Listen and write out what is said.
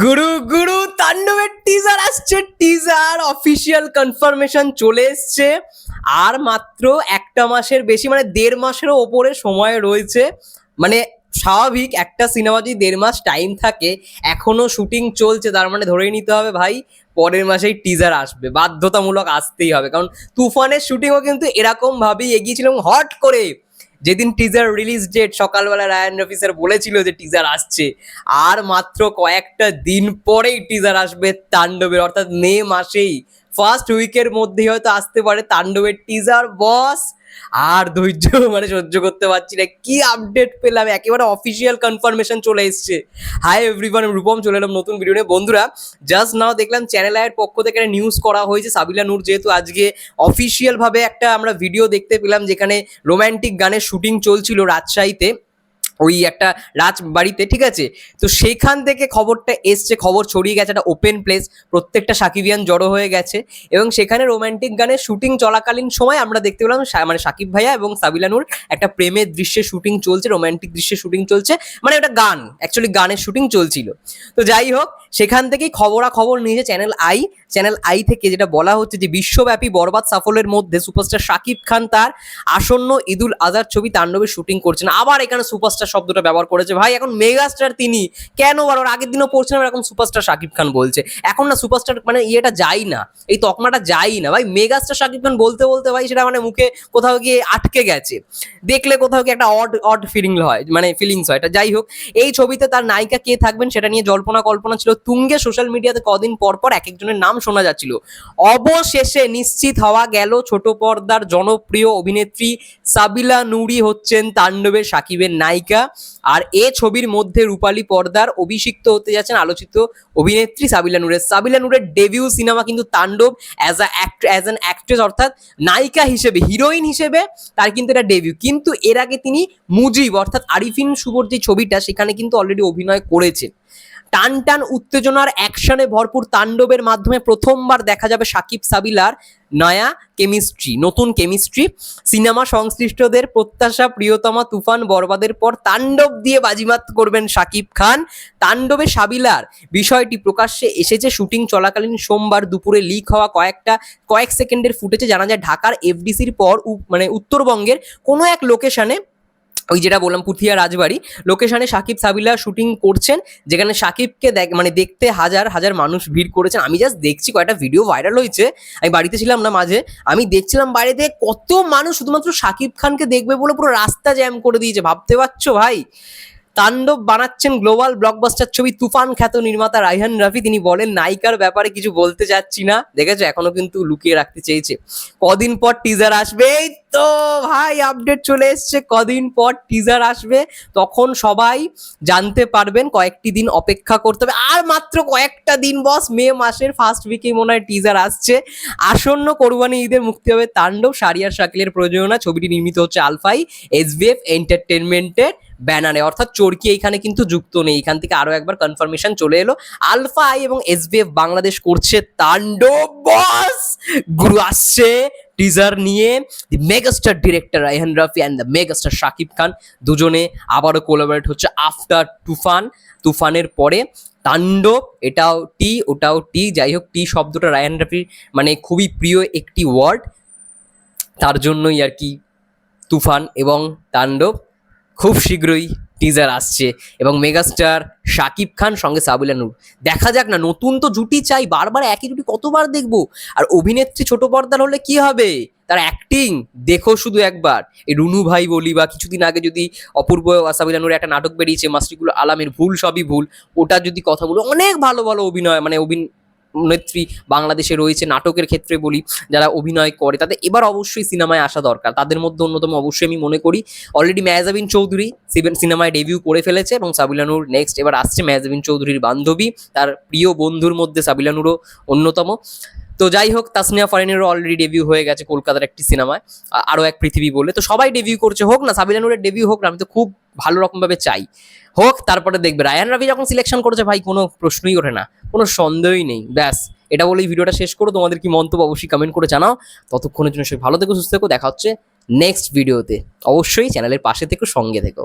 গুরু গুরু তাণ্ডবের টিজার আসছে, teaser official confirmation চলে এসছে। আর মাত্র একটা মাসের বেশি, মানে 1.5 মাসেরও ওপরে সময় রয়েছে। মানে স্বাভাবিক, একটা সিনেমা যদি 1.5 মাস টাইম থাকে, এখনো শুটিং চলছে, তার মানে ধরেই নিতে হবে ভাই পরের মাসেই টিজার আসবে, বাধ্যতামূলক আসতেই হবে। কারণ তুফানের শুটিংও কিন্তু এরকম ভাবেই এগিয়েছিল, হট করে যেদিন টিজার রিলিজ ডেট সকালবেলা রায়ান রফি স্যার বলেছিল যে টিজার আসছে, আর মাত্র কয়েকটা দিন পরেই টিজার আসবে তাণ্ডবের, অর্থাৎ মে মাসেই ফার্স্ট উইকের মধ্যেই হয়তো আসতে পারে তাণ্ডবের টিজার। বস আর ধৈর্য মানে সহ্য করতে পারছি না, কি আপডেট পেলাম, একেবারে অফিসিয়াল কনফার্মেশন চলে এসছে। হাই এভরিওয়ান, রূপম চলে এলাম নতুন ভিডিও নিয়ে। বন্ধুরা, জাস্ট নাও দেখলাম চ্যানেল আইয়ের পক্ষ থেকে একটা নিউজ করা হয়েছে। সাবিলা নূর যেহেতু আজকে অফিসিয়াল ভাবে একটা আমরা ভিডিও দেখতে পেলাম যেখানে রোম্যান্টিক গানের শুটিং চলছিল রাজশাহীতে, ওই একটা রাজবাড়িতে, ঠিক আছে। তো সেইখান থেকে খবরটা এসছে, খবর ছড়িয়ে গেছে, একটা ওপেন প্লেস, প্রত্যেকটা সাকিবিয়ান জড়ো হয়ে গেছে এবং সেখানে রোম্যান্টিক গানের শুটিং চলাকালীন সময় আমরা দেখতে পেলাম মানে সাকিব ভাইয়া এবং সাবিলা নূর একটা প্রেমের দৃশ্যের শুটিং চলছে, রোম্যান্টিক দৃশ্যের শুটিং চলছে, মানে একটা গান, অ্যাকচুয়ালি গানের শুটিং চলছিল। তো যাই হোক, সেখান থেকেই খবরাখবর নিয়েছে চ্যানেল আই থেকে, যেটা বলা হচ্ছে যে বিশ্বব্যাপী বরবাদ সাফল্যের মধ্যে সুপারস্টার শাকিব খান তার আসন্ন ঈদুল আজহার ছবি তাণ্ডবের শুটিং করছেন। আবার এখানে সুপারস্টার শব্দটা ব্যবহার করেছে। ভাই এখন মেগাস্টার তিনি, কেন বারবার আগের দিনও পড়ছিলাম এরকম সুপারস্টার শাকিব খান বলছে, এখন না সুপারস্টার মানে ইয়েটা যাই না, এই তকমাটা যাই না ভাই। মেগাস্টার শাকিব খান বলতে বলতে ভাই সেটা মানে মুখে কোথাও গিয়ে আটকে গেছে, দেখলে কোথাও গিয়ে একটা অড অড ফিলিং হয়, মানে ফিলিংস হয় এটা। যাই হোক, এই ছবিতে তার নায়িকা কে থাকবেন সেটা নিয়ে জল্পনা কল্পনা ছিল তুঙ্গে সোশ্যাল মিডিয়াতে। কদিন পর পর এক একজনের নাম শোনা যাচ্ছিল, অবশেষে নিশ্চিত হওয়া গেল ছোট পর্দার জনপ্রিয় অভিনেত্রী সাবিলা নূরই হচ্ছেন তাণ্ডবের শাকিবের নায়িকা। আর এ ছবির মধ্যে রূপালী পর্দার অভিষিক্ত হতে যাচ্ছেন আলোচিত অভিনেত্রী সাবিলা নূরের ডেবিউ সিনেমা কিন্তু তাণ্ডব, অ্যাজ অ্যান অ্যাক্ট্রেস, অর্থাৎ নায়িকা হিসেবে, হিরোইন হিসেবে তার কিন্তু এটা ডেবিউ। কিন্তু এর আগে তিনি মুজিব অর্থাৎ আরিফিন শুভর যে ছবিটা, সেখানে কিন্তু অলরেডি অভিনয় করেছেন। টান টান উত্তেজনার অ্যাকশনে ভরপুর তাণ্ডবের মাধ্যমে প্রথমবার দেখা যাবে সাকিব সাবিলার নতুন কেমিস্ট্রি। সিনেমা সংশ্লিষ্টদের প্রত্যাশা, প্রিয়তমা তুফান বরবাদের পর তাণ্ডব দিয়ে বাজিমাত করবেন সাকিব খান। তাণ্ডবে সাবিলার বিষয়টি প্রকাশ্যে এসেছে শুটিং চলাকালীন সোমবার দুপুরে লিক হওয়া কয়েক সেকেন্ডের ফুটেজে জানা যায় ঢাকার এফডিসির পর মানে উত্তরবঙ্গের কোনো এক লোকেশনে, ওই যেটা বললাম পুথিয়া রাজবাড়ি লোকেশনে সাকিব সাবিলা শুটিং করছেন, যেখানে সাকিবকে মানে দেখতে হাজার হাজার মানুষ ভিড় করেছেন। আমি জাস্ট দেখছি, কয়েকটা ভিডিও ভাইরাল হয়েছে, আমি বাড়িতে ছিলাম না মাঝে, আমি দেখছিলাম বাইরে থেকে কত মানুষ শুধুমাত্র সাকিব খানকে দেখবে বলে পুরো রাস্তা জ্যাম করে দিয়েছে, ভাবতে পারছো ভাই। তাণ্ডব বানাচ্ছেন গ্লোবাল ব্লকবাস্টার ছবি তুফান খ্যাত নির্মাতা রায়হান রাফি। তিনি বলেন, নায়িকার ব্যাপারে কিছু বলতে চাচ্ছি না। দেখেছো, এখনো কিন্তু লুকিয়ে রাখতে চেয়েছে। কদিন পর টিজার আসবে, এই তো ভাই আপডেট চলে এসছে, কদিন পর টিজার আসবে, তখন সবাই জানতে পারবেন। কয়েকটি দিন অপেক্ষা করতে হবে, আর মাত্র কয়েকটা দিন বস, মে মাসের ফার্স্ট উইকেই মনে হয় টিজার আসছে। আসন্ন কোরবানি ঈদের মুক্তি হবে তাণ্ডব, শারিয়ার শাকিলের প্রযোজনা, ছবিটি নির্মিত হচ্ছে আলফাই এসবিএফ এন্টারটেনমেন্টের ব্যানারে, অর্থাৎ চরকি এইখানে কিন্তু যুক্ত নেই। এখান থেকে আরো একবার কনফার্মেশন চলে এলো, আলফা আই এবং এসবিএফ বাংলাদেশ করছে তাণ্ডব। বস গুরু আসছে টিজার নিয়ে। The megastar director Raihan Rafi and the megastar Shakib Khan দুজনে আবারও কোলাবরেট হচ্ছে আফটার তুফানের পরে। তাণ্ডব, এটাও টি ওটাও টি, যাই হোক টি শব্দটা রায়হান রাফির মানে খুবই প্রিয় একটি ওয়ার্ড, তার জন্যই আর কি তুফান এবং তাণ্ডব। খুব শীঘ্রই টিজার আসছে এবং মেগাস্টার শাকিব খান সঙ্গে সাবিলা নূর। দেখা যাক না, নতুন তো জুটি চাই, বারবার একই জুটি কতবার দেখবো। আর অভিনেত্রী ছোট পর্দার হলে কি হবে, তার অ্যাক্টিং দেখো শুধু একবার। এই রুনু ভাই বলি, বা কিছুদিন আগে যদি অপূর্ব সাবিলা নূরের একটা নাটক বেরিয়েছে মাসরিকুল আলমের ভুল সবই ভুল, ওটা যদি কথা বলো, অনেক ভালো ভালো অভিনয় মানে অভিনেত্রী বাংলাদেশে রয়েছে। নাটকের ক্ষেত্রে বলি, যারা অভিনয় করে তাদের এবার অবশ্যই সিনেমায় আসা দরকার। তাদের মধ্যে অন্যতম অবশ্যই আমি মনে করি অলরেডি মেহজাবিন চৌধুরী সিনেমায় ডেবিউ করে ফেলেছে এবং সাবিলা নূর নেক্সট এবার আসছে মেহজাবিন চৌধুরীর বান্ধবী, তার প্রিয় বন্ধুর মধ্যে সাবিলা নূরও অন্যতম। তো যাই হোক, তাসনিয়া ফারিনেরও অলরেডি ডেবিউ হয়ে গেছে কলকাতার একটি সিনেমায়, আরও এক পৃথিবী বলে। তো সবাই ডেবিউ করছে, হোক না, সাবিলা নূরের ডেবিউ হোক না, আমি তো খুব ভালো রকমভাবে চাই হোক। তারপরে দেখবে রায়হান রাফি যখন সিলেকশন করেছে ভাই, কোনো প্রশ্নই ওঠে না, কোনো সন্দেহই নেই। ব্যাস, এটা বলেই ভিডিওটা শেষ করো। তোমাদের কি মন্তব্য অবশ্যই কমেন্ট করে জানাও। ততক্ষণের জন্য সবাই ভালো থেকো, সুস্থ থেকো, দেখা হচ্ছে নেক্সট ভিডিওতে। অবশ্যই চ্যানেলের পাশে থেকো, সঙ্গে থেকো।